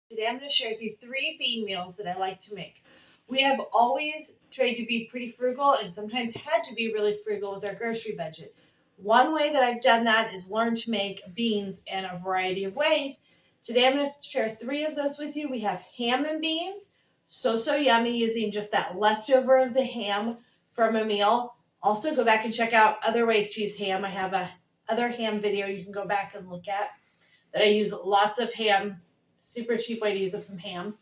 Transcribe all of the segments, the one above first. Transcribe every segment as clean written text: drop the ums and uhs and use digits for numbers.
Today I'm going to share with you 3 bean meals that I like to make. We have always tried to be pretty frugal and sometimes had to be really frugal with our grocery budget. One way that I've done that is learn to make beans in a variety of ways. Today I'm going to share 3 of those with you. We have ham and beans, so yummy, using just that leftover of the ham from a meal. Also go back and check out other ways to use ham. I have a other ham video you can go back and look at that I use lots of ham. Super cheap way to use up some ham.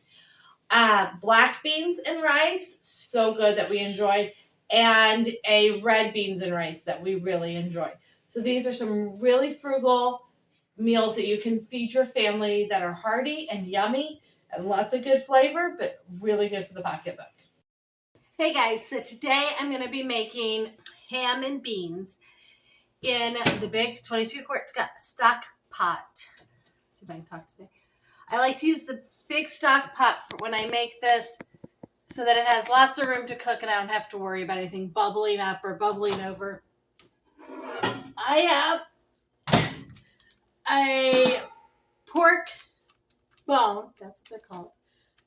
Black beans and rice, so good that we enjoy, and a red beans and rice that we really enjoy. So these are some really frugal meals that you can feed your family that are hearty and yummy and lots of good flavor, but really good for the pocketbook. Hey guys, so today I'm going to be making ham and beans in the big 22-quart stock pot. Let's see if I can talk today. I like to use the big stock pot for when I make this so that it has lots of room to cook and I don't have to worry about anything bubbling up or bubbling over. I have a pork bone. That's what they're called.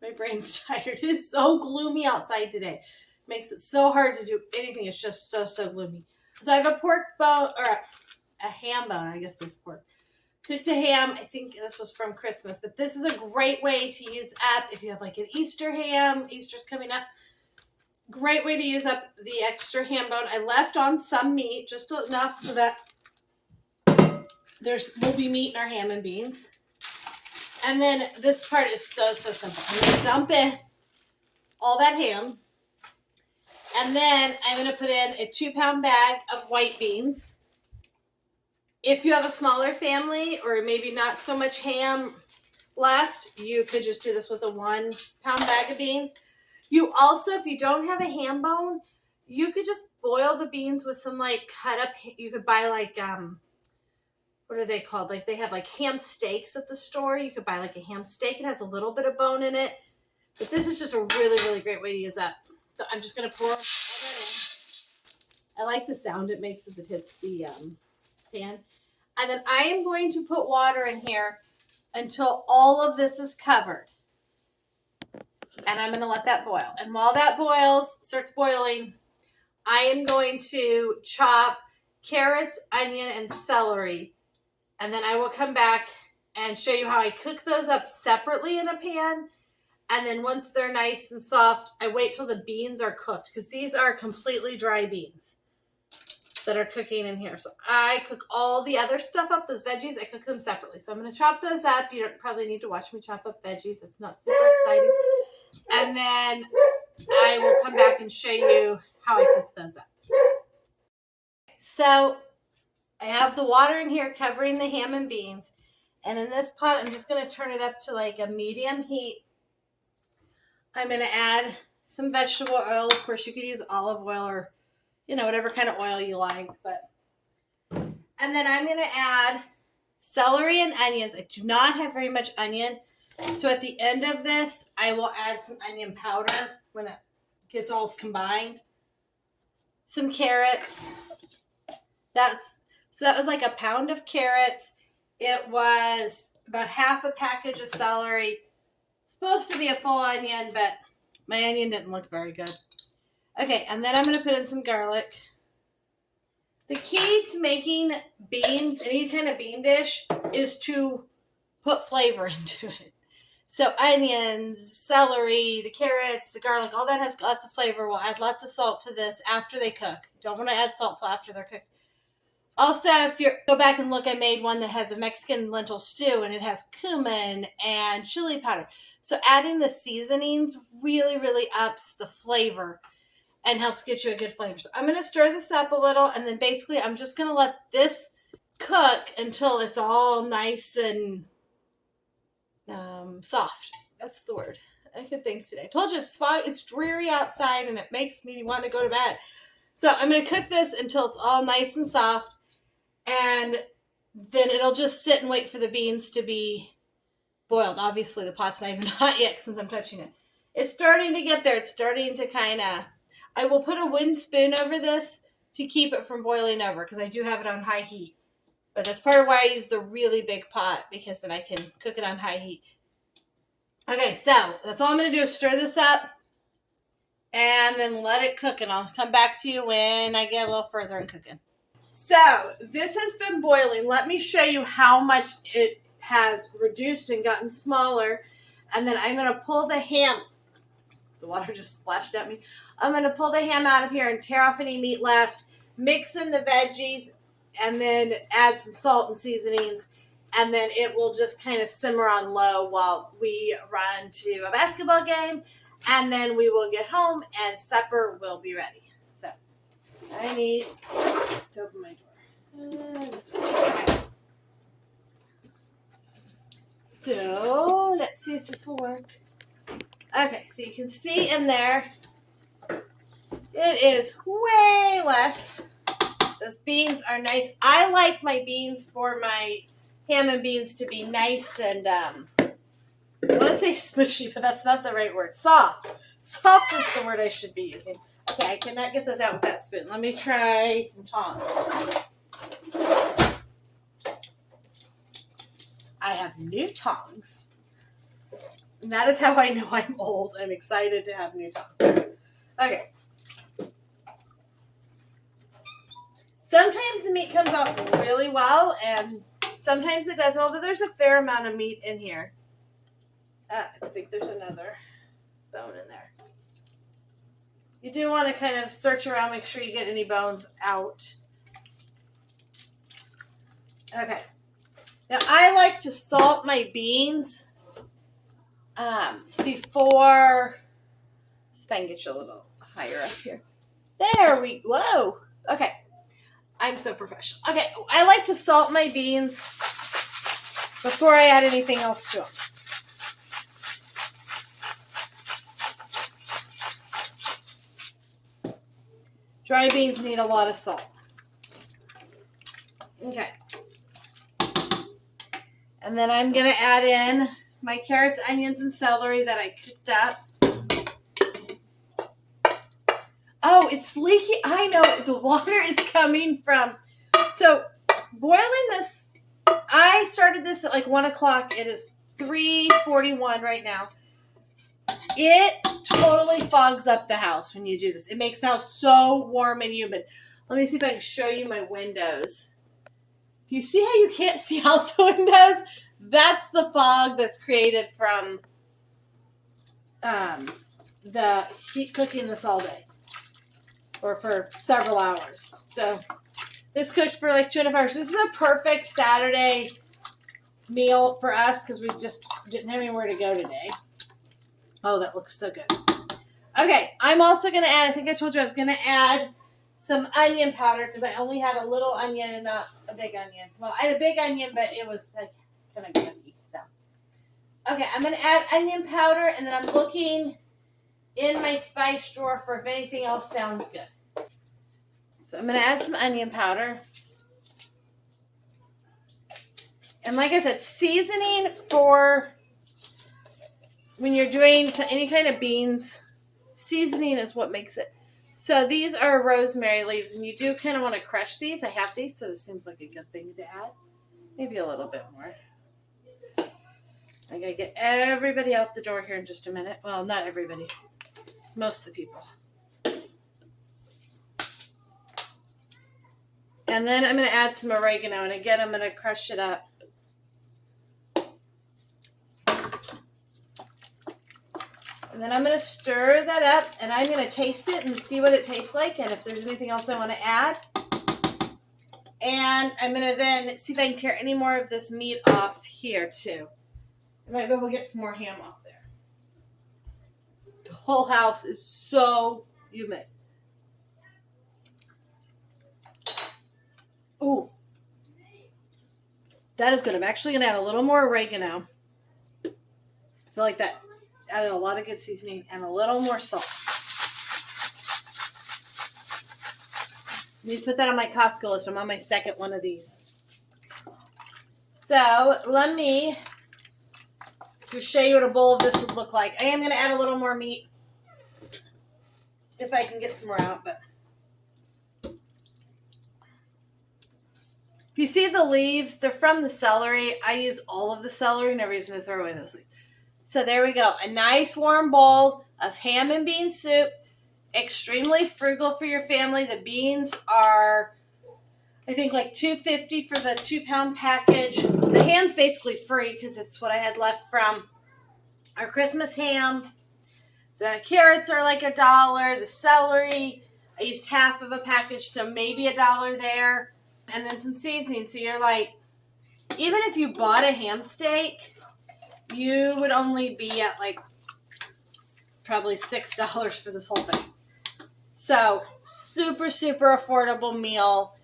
My brain's tired. It is so gloomy outside today. It makes it so hard to do anything. It's just so gloomy. So I have a pork bone, or a ham bone, I guess it was pork. Cooked a ham. I think this was from Christmas, but this is a great way to use up if you have like an Easter ham. Easter's coming up. Great way to use up the extra ham bone. I left on some meat, just enough so that will be meat in our ham and beans. And then this part is so simple. I'm going to dump in all that ham. And then I'm going to put in a 2-pound bag of white beans. If you have a smaller family or maybe not so much ham left, you could just do this with a 1-pound bag of beans. You also, if you don't have a ham bone, you could just boil the beans with some like cut up, you could buy like, what are they called? Like they have like ham steaks at the store. You could buy like a ham steak. It has a little bit of bone in it. But this is just a really great way to use that. So I'm just going to pour all that in. I like the sound it makes as it hits the pan. And then I am going to put water in here until all of this is covered. And I'm going to let that boil. And while that starts boiling, I am going to chop carrots, onion, and celery. And then I will come back and show you how I cook those up separately in a pan. And then once they're nice and soft, I wait till the beans are cooked because these are completely dry beans that are cooking in here. So I cook all the other stuff up, those veggies, I cook them separately. So I'm going to chop those up. You don't probably need to watch me chop up veggies. It's not super exciting. And then I will come back and show you how I cook those up. So I have the water in here covering the ham and beans. And in this pot, I'm just going to turn it up to like a medium heat. I'm going to add some vegetable oil. Of course, you could use olive oil or whatever kind of oil you like. And then I'm going to add celery and onions. I do not have very much onion. So at the end of this, I will add some onion powder when it gets all combined. Some carrots. So that was like a pound of carrots. It was about half a package of celery. It's supposed to be a full onion, but my onion didn't look very good. Okay, and then I'm going to put in some garlic. The key to making beans, any kind of bean dish, is to put flavor into it. So onions, celery, the carrots, the garlic, all that has lots of flavor. We'll add lots of salt to this after they cook. Don't want to add salt till after they're cooked. Also, if you go back and look, I made one that has a Mexican lentil stew, and it has cumin and chili powder. So adding the seasonings really ups the flavor and helps get you a good flavor. So I'm going to stir this up a little, and then basically I'm just going to let this cook until it's all nice and soft. That's the word I could think today. I told you it's dreary outside, and it makes me want to go to bed. So I'm going to cook this until it's all nice and soft, and then it'll just sit and wait for the beans to be boiled. Obviously, the pot's not even hot yet since I'm touching it. It's starting to get there. It's starting to kind of... I will put a wooden spoon over this to keep it from boiling over because I do have it on high heat. But that's part of why I use the really big pot, because then I can cook it on high heat. Okay, so that's all I'm going to do is stir this up and then let it cook, and I'll come back to you when I get a little further in cooking. So this has been boiling. Let me show you how much it has reduced and gotten smaller. And then I'm going to pull the ham. The water just splashed at me. I'm going to pull the ham out of here and tear off any meat left, mix in the veggies, and then add some salt and seasonings. And then it will just kind of simmer on low while we run to a basketball game. And then we will get home and supper will be ready. So I need to open my door. Okay. So let's see if this will work. Okay, so you can see in there, it is way less. Those beans are nice. I like my beans for my ham and beans to be nice and, I want to say smushy, but that's not the right word. Soft. Soft is the word I should be using. Okay, I cannot get those out with that spoon. Let me try some tongs. I have new tongs. And that is how I know I'm old. I'm excited to have new tongs. Okay. Sometimes the meat comes off really well, and sometimes it doesn't, although there's a fair amount of meat in here. I think there's another bone in there. You do want to kind of search around, make sure you get any bones out. Okay. Now, I like to salt my beans before, see if I can get you a little higher up here. There we, whoa. Okay. I'm so professional. Okay, I like to salt my beans before I add anything else to them. Dry beans need a lot of salt. Okay. And then I'm going to add in my carrots, onions, and celery that I cooked up. Oh, it's leaky. I know. The water is coming from. So, boiling this, I started this at like 1 o'clock. It is 3:41 right now. It totally fogs up the house when you do this. It makes the house so warm and humid. Let me see if I can show you my windows. Do you see how you can't see out the windows? That's the fog that's created from the heat cooking this all day. Or for several hours. So this cooked for like 2.5 hours. This is a perfect Saturday meal for us because we just didn't have anywhere to go today. Oh, that looks so good. Okay, I'm also going to add, I think I told you I was going to add some onion powder because I only had a little onion and not a big onion. Well, I had a big onion, but it was like kind of gunky. So, okay, I'm going to add onion powder, and then I'm looking in my spice drawer for if anything else sounds good. So I'm going to add some onion powder. And like I said, seasoning for when you're doing any kind of beans, seasoning is what makes it. So these are rosemary leaves, and you do kind of want to crush these. I have these, so this seems like a good thing to add. Maybe a little bit more. I got to get everybody out the door here in just a minute. Well, not everybody. Most of the people. And then I'm going to add some oregano. And again, I'm going to crush it up. And then I'm going to stir that up. And I'm going to taste it and see what it tastes like. And if there's anything else I want to add. And I'm going to then see if I can tear any more of this meat off here too. I might be able to get some more ham off there. The whole house is so humid. Ooh. That is good. I'm actually going to add a little more oregano. I feel like that added a lot of good seasoning and a little more salt. Let me put that on my Costco list. I'm on my second one of these. So let me just show you what a bowl of this would look like. I am going to add a little more meat if I can get some more out, but if you see the leaves, they're from the celery. I use all of the celery, no reason to throw away those leaves. So there we go. A nice warm bowl of ham and bean soup. Extremely frugal for your family. The beans are, I think, like $2.50 for the 2-pound package. The ham's basically free because it's what I had left from our Christmas ham. The carrots are like $1. The celery, I used half of a package, so maybe $1 there. And then some seasoning. So you're like, even if you bought a ham steak, you would only be at like probably $6 for this whole thing. So super, super affordable meal,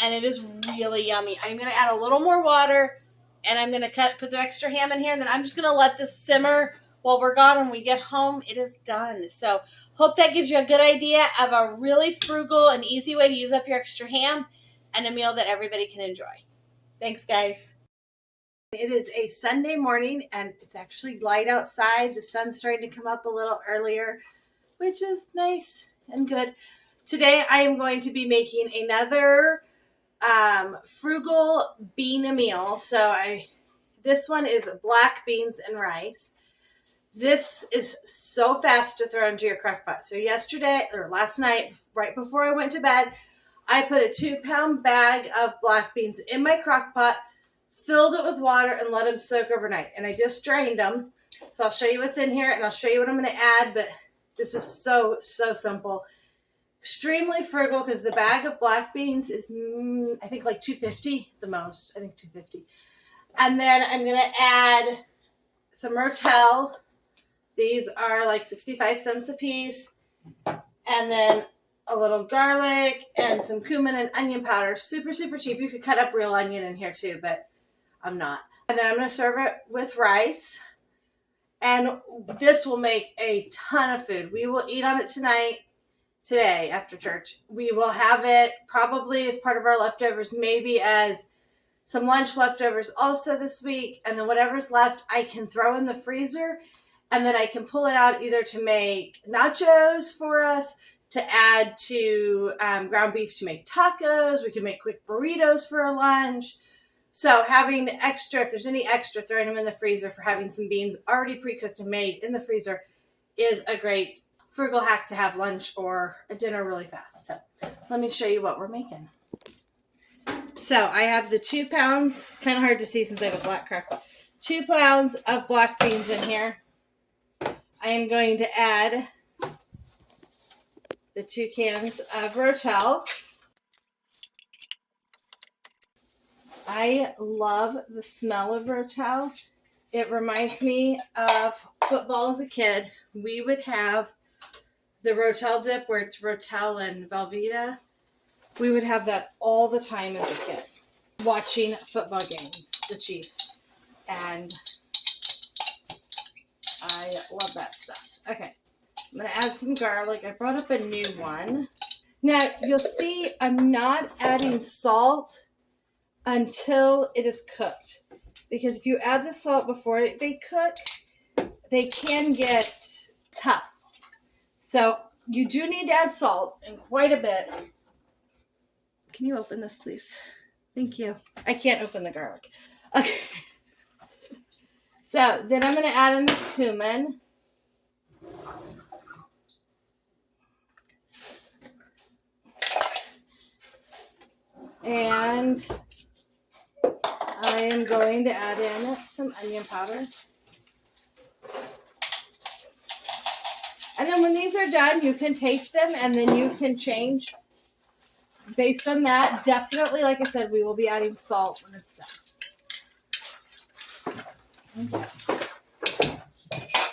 and it is really yummy. I'm going to add a little more water, and I'm going to put the extra ham in here, and then I'm just going to let this simmer while we're gone. When we get home, it is done. So hope that gives you a good idea of a really frugal and easy way to use up your extra ham and a meal that everybody can enjoy. Thanks, guys. It is a Sunday morning, and it's actually light outside. The sun's starting to come up a little earlier, which is nice and good. Today, I am going to be making another frugal bean meal. So this one is black beans and rice. This is so fast to throw into your crock pot. So last night, right before I went to bed, I put a 2-pound bag of black beans in my crock pot, filled it with water, and let them soak overnight. And I just drained them. So I'll show you what's in here, and I'll show you what I'm going to add. But this is so, so simple. Extremely frugal because the bag of black beans is, I think, like $2.50 the most. I think $2.50. And then I'm going to add some Rotel. These are like 65 cents a piece. And then a little garlic and some cumin and onion powder. Super, super cheap. You could cut up real onion in here too, but I'm not. And then I'm going to serve it with rice. And this will make a ton of food. We will eat on it today after church. We will have it probably as part of our leftovers, maybe as some lunch leftovers also this week. And then whatever's left, I can throw in the freezer. And then I can pull it out either to make nachos for us, to add to ground beef to make tacos. We can make quick burritos for a lunch. So having extra, if there's any extra, throwing them in the freezer for having some beans already pre-cooked and made in the freezer is a great frugal hack to have lunch or a dinner really fast. So let me show you what we're making. So I have the 2 pounds. It's kind of hard to see since I have a black crock. 2 pounds of black beans in here. I am going to add the 2 cans of Rotel. I love the smell of Rotel. It reminds me of football as a kid. We would have the Rotel dip where it's Rotel and Velveeta. We would have that all the time as a kid, watching football games, the Chiefs. And I love that stuff. Okay, I'm going to add some garlic. I brought up a new one. Now, you'll see I'm not adding salt until it is cooked. Because if you add the salt before they cook, they can get tough. So you do need to add salt, and quite a bit. Can you open this, please? Thank you. I can't open the garlic. Okay. So then I'm going to add in the cumin. And I am going to add in some onion powder. And then when these are done, you can taste them and then you can change based on that. Definitely, like I said, we will be adding salt when it's done. Okay.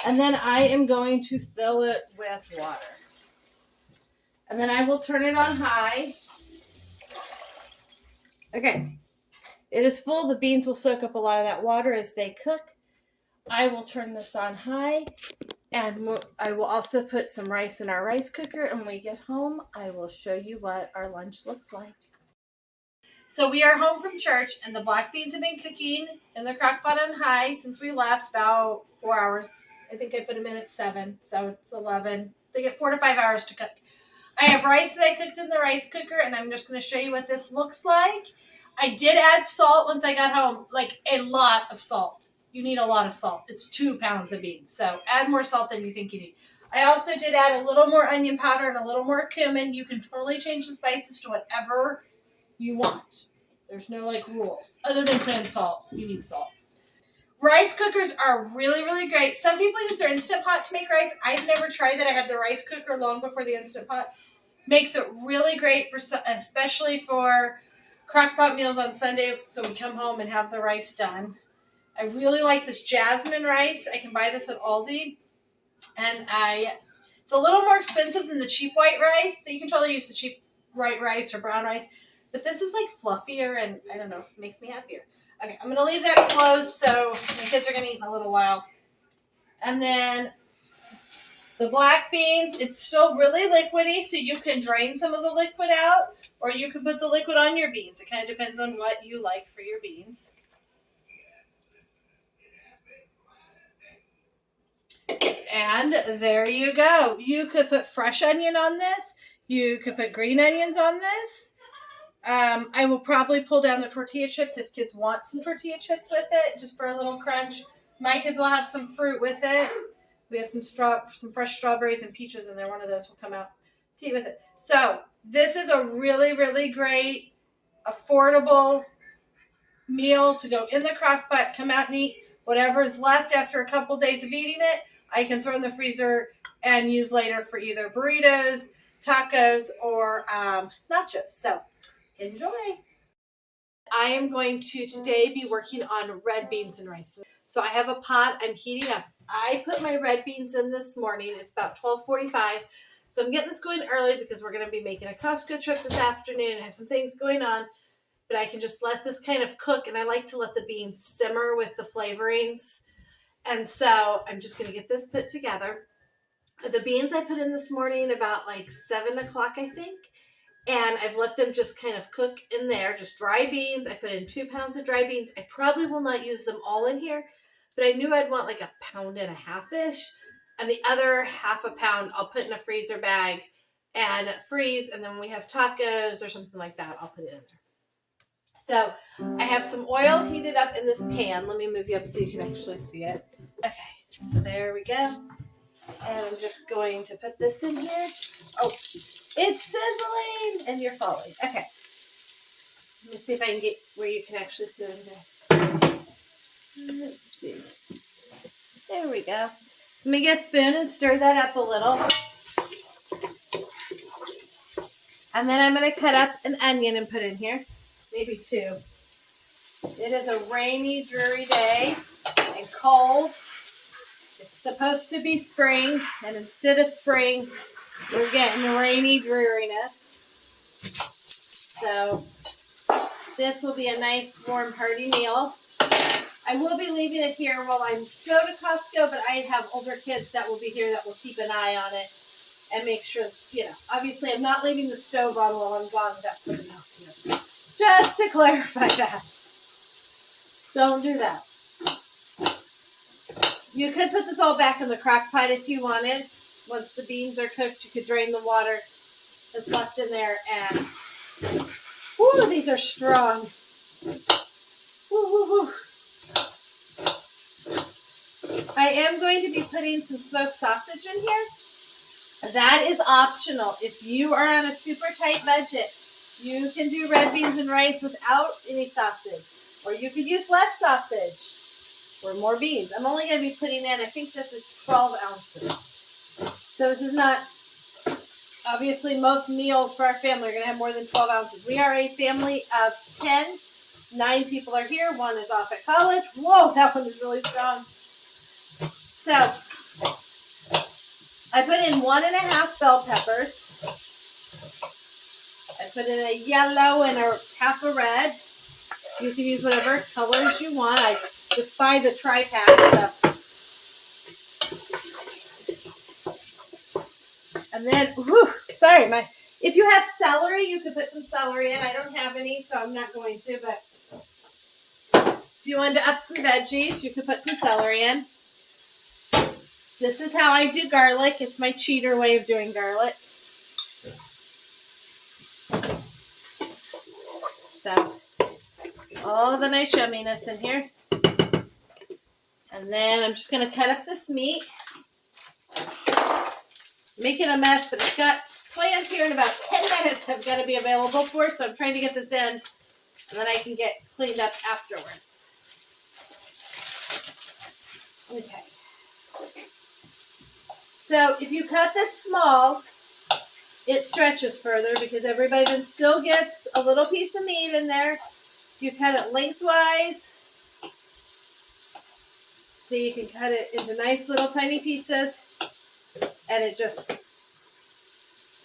And then I am going to fill it with water. And then I will turn it on high. Okay. It is full. The beans will soak up a lot of that water as they cook. I will turn this on high. And I will also put some rice in our rice cooker. And when we get home, I will show you what our lunch looks like. So we are home from church, and the black beans have been cooking in the crock pot on high since we left, about 4 hours. I think I put them in at 7, so it's 11. They get 4 to 5 hours to cook. I have rice that I cooked in the rice cooker, and I'm just going to show you what this looks like. I did add salt once I got home, like a lot of salt. you need a lot of salt. It's 2 pounds of beans. So add more salt than you think you need. I also did add a little more onion powder and a little more cumin. You can totally change the spices to whatever you want. There's no like rules. Other than putting salt. You need salt. Rice cookers are really, really great. Some people use their Instant Pot to make rice. I've never tried that. I had the rice cooker long before the Instant Pot. Makes it really great for, especially for crock-pot meals on Sunday, so we come home and have the rice done. I really like this jasmine rice. I can buy this at Aldi. And it's a little more expensive than the cheap white rice, so you can totally use the cheap white rice or brown rice. But this is like fluffier and I don't know, makes me happier. Okay, I'm going to leave that closed so my kids are going to eat in a little while. And then the black beans, it's still really liquidy, so you can drain some of the liquid out or you can put the liquid on your beans. It kind of depends on what you like for your beans. And there you go. You could put fresh onion on this. You could put green onions on this. I will probably pull down the tortilla chips if kids want some tortilla chips with it, just for a little crunch. My kids will have some fruit with it. We have some fresh strawberries and peaches in there. One of those will come out to eat with it. So this is a really, really great, affordable meal to go in the crock pot, come out and eat. Whatever is left after a couple days of eating it, I can throw in the freezer and use later for either burritos, tacos, or nachos. So enjoy. I am going to today be working on red beans and rice. So I have a pot I'm heating up. I put my red beans in this morning. It's about 12:45. So I'm getting this going early because we're going to be making a Costco trip this afternoon. I have some things going on. But I can just let this kind of cook, and I like to let the beans simmer with the flavorings. And so I'm just going to get this put together. The beans I put in this morning about like 7 o'clock, I think. And I've let them just kind of cook in there, just dry beans. I put in 2 pounds of dry beans. I probably will not use them all in here, but I knew I'd want like 1.5 pounds-ish. And the other 0.5 pound I'll put in a freezer bag and freeze. And then when we have tacos or something like that, I'll put it in there. So I have some oil heated up in this pan. Let me move you up so you can actually see it. Okay, so there we go. And I'm just going to put this in here. Oh, it's sizzling and you're falling. Okay. Let me see if I can get where you can actually see it in there. Let's see. There we go. So let me get a spoon and stir that up a little. And then I'm going to cut up an onion and put in here. Maybe 2. It is a rainy, dreary day and cold. It's supposed to be spring, and instead of spring, we're getting rainy dreariness. So this will be a nice, warm, hearty meal. I will be leaving it here while I go to Costco, but I have older kids that will be here that will keep an eye on it and make sure, obviously I'm not leaving the stove on while I'm gone without somebody else here. Just to clarify that. Don't do that. You could put this all back in the crock pot if you wanted. Once the beans are cooked, you could drain the water that's left in there. And, whoo, these are strong. Woo, woo, woo. I am going to be putting some smoked sausage in here. That is optional. If you are on a super tight budget, you can do red beans and rice without any sausage. Or you could use less sausage or more beans. I'm only going to be putting in, I think this is 12 ounces. So this is not, obviously most meals for our family are going to have more than 12 ounces. We are a family of 10. 9 people are here. 1 is off at college. Whoa, that one is really strong. So I put in 1.5 bell peppers. I put in a yellow and a half a red. You can use whatever colors you want. I just buy the tri-pack stuff. And then, sorry, if you have celery, you could put some celery in. I don't have any, so I'm not going to, but if you wanted to up some veggies, you could put some celery in. This is how I do garlic. It's my cheater way of doing garlic. So, all the nice yumminess in here. And then, I'm going to put a little bit of And then I'm just going to cut up this meat. Making a mess, but it's got plans here in about 10 minutes I've got to be available for, so I'm trying to get this in, and then I can get cleaned up afterwards. Okay. So if you cut this small, it stretches further because everybody then still gets a little piece of meat in there. If you cut it lengthwise, so you can cut it into nice little tiny pieces, and it just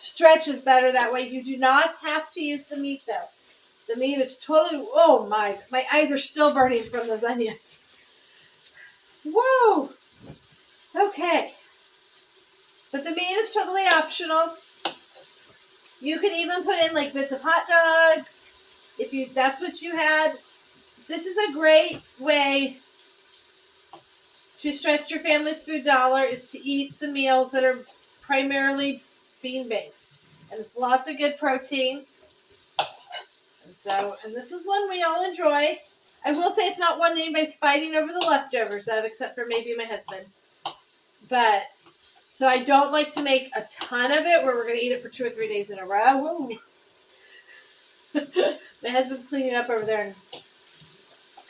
stretches better that way. You do not have to use the meat though. The meat is totally, oh my eyes are still burning from those onions. Whoa! Okay. But the meat is totally optional. You can even put in like bits of hot dog if that's what you had. This is a great way to stretch your family's food dollar, is to eat some meals that are primarily bean-based. And it's lots of good protein. And this is one we all enjoy. I will say it's not one anybody's fighting over the leftovers of, except for maybe my husband. But, so I don't like to make a ton of it where we're going to eat it for 2 or 3 days in a row. Woo. My husband's cleaning up over there and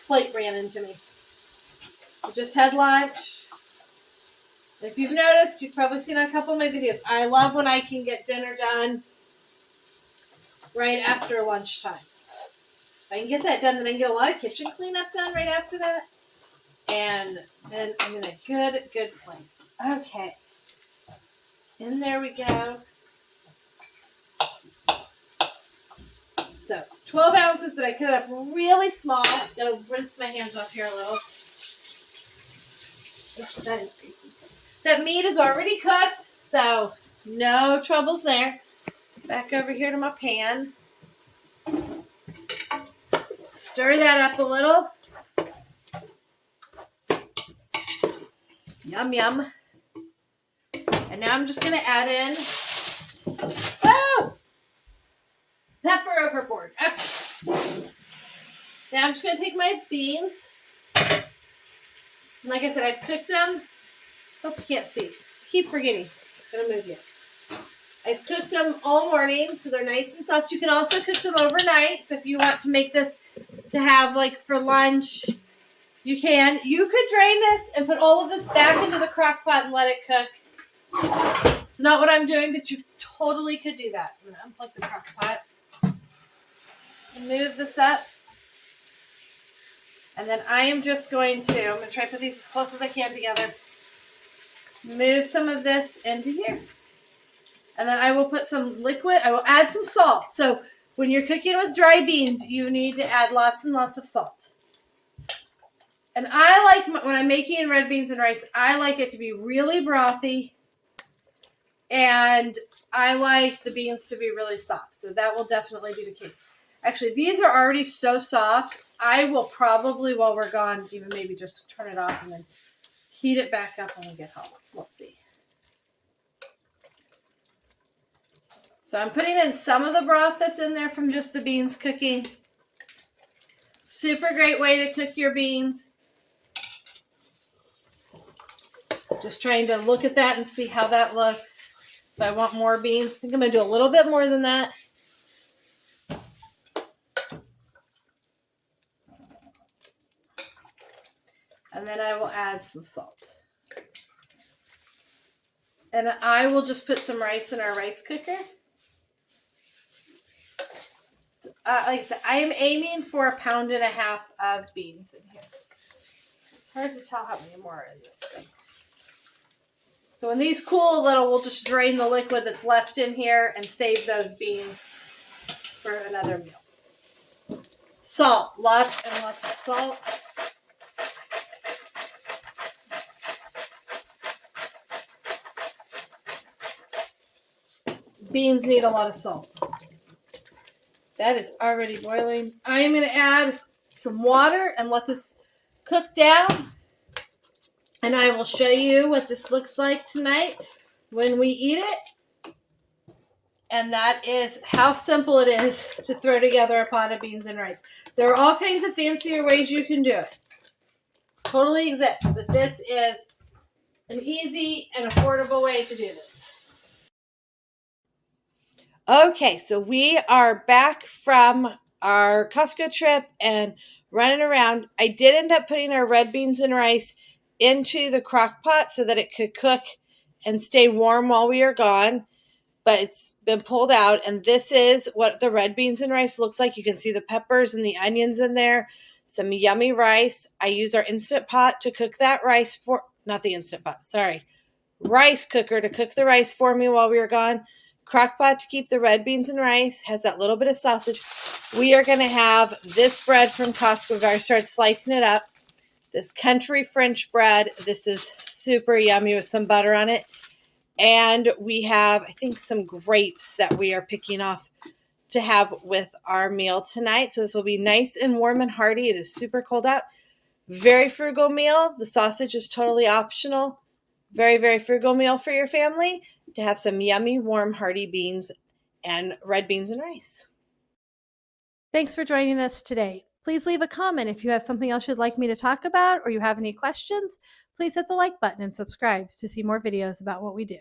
plate ran into me. We just had lunch. If you've noticed, you've probably seen a couple of my videos. I love when I can get dinner done right after lunchtime. If I can get that done, then I can get a lot of kitchen cleanup done right after that. And then I'm in a good place. Okay. And there we go. So, 12 ounces, but I cut it up really small. Gotta rinse my hands off here a little. That is greasy. That meat is already cooked, so no troubles there. Back over here to my pan. Stir that up a little. Yum, yum. And now I'm just going to add in, pepper overboard. Okay. Now I'm just going to take my beans. And like I said, I've cooked them. Hope you can't see. Keep forgetting. I'm going to move you. I've cooked them all morning, so they're nice and soft. You can also cook them overnight. So if you want to make this to have like for lunch, you can. You could drain this and put all of this back into the crock pot and let it cook. It's not what I'm doing, but you totally could do that. I'm going to unplug the crock pot and move this up. And then I am just going to try to put these as close as I can together. Move some of this into here. And then I will put some liquid. I will add some salt. So when you're cooking with dry beans, you need to add lots and lots of salt. And I like, when I'm making red beans and rice, I like it to be really brothy. And I like the beans to be really soft. So that will definitely be the case. Actually, these are already so soft. I will probably, while we're gone, even maybe just turn it off and then heat it back up when we get home. We'll see. So I'm putting in some of the broth that's in there from just the beans cooking. Super great way to cook your beans. Just trying to look at that and see how that looks. If I want more beans, I think I'm going to do a little bit more than that. And then I will add some salt. And I will just put some rice in our rice cooker. Like I said, I am aiming for 1.5 pounds of beans in here. It's hard to tell how many more are in this thing. So when these cool a little, we'll just drain the liquid that's left in here and save those beans for another meal. Salt. Lots and lots of salt. Beans need a lot of salt. That is already boiling. I am going to add some water and let this cook down. And I will show you what this looks like tonight when we eat it. And that is how simple it is to throw together a pot of beans and rice. There are all kinds of fancier ways you can do it. totally exists, but this is an easy and affordable way to do this. Okay, so we are back from our Costco trip and running around. I did end up putting our red beans and rice into the crock pot so that it could cook and stay warm while we are gone, but it's been pulled out, and this is what the red beans and rice looks like. You can see the peppers and the onions in there, some yummy rice. I use our Instant Pot to cook that rice for, not the Instant Pot, sorry, rice cooker to cook the rice for me while we were gone. Crock pot to keep the red beans and rice, has that little bit of sausage. We are going to have this bread from Costco. We've already started slicing it up. This country French bread. This is super yummy with some butter on it. And we have, I think, some grapes that we are picking off to have with our meal tonight. So this will be nice and warm and hearty. It is super cold out. Very frugal meal. The sausage is totally optional. Very, very frugal meal for your family to have some yummy, warm, hearty beans and red beans and rice. Thanks for joining us today. Please leave a comment if you have something else you'd like me to talk about or you have any questions. Please hit the like button and subscribe to see more videos about what we do.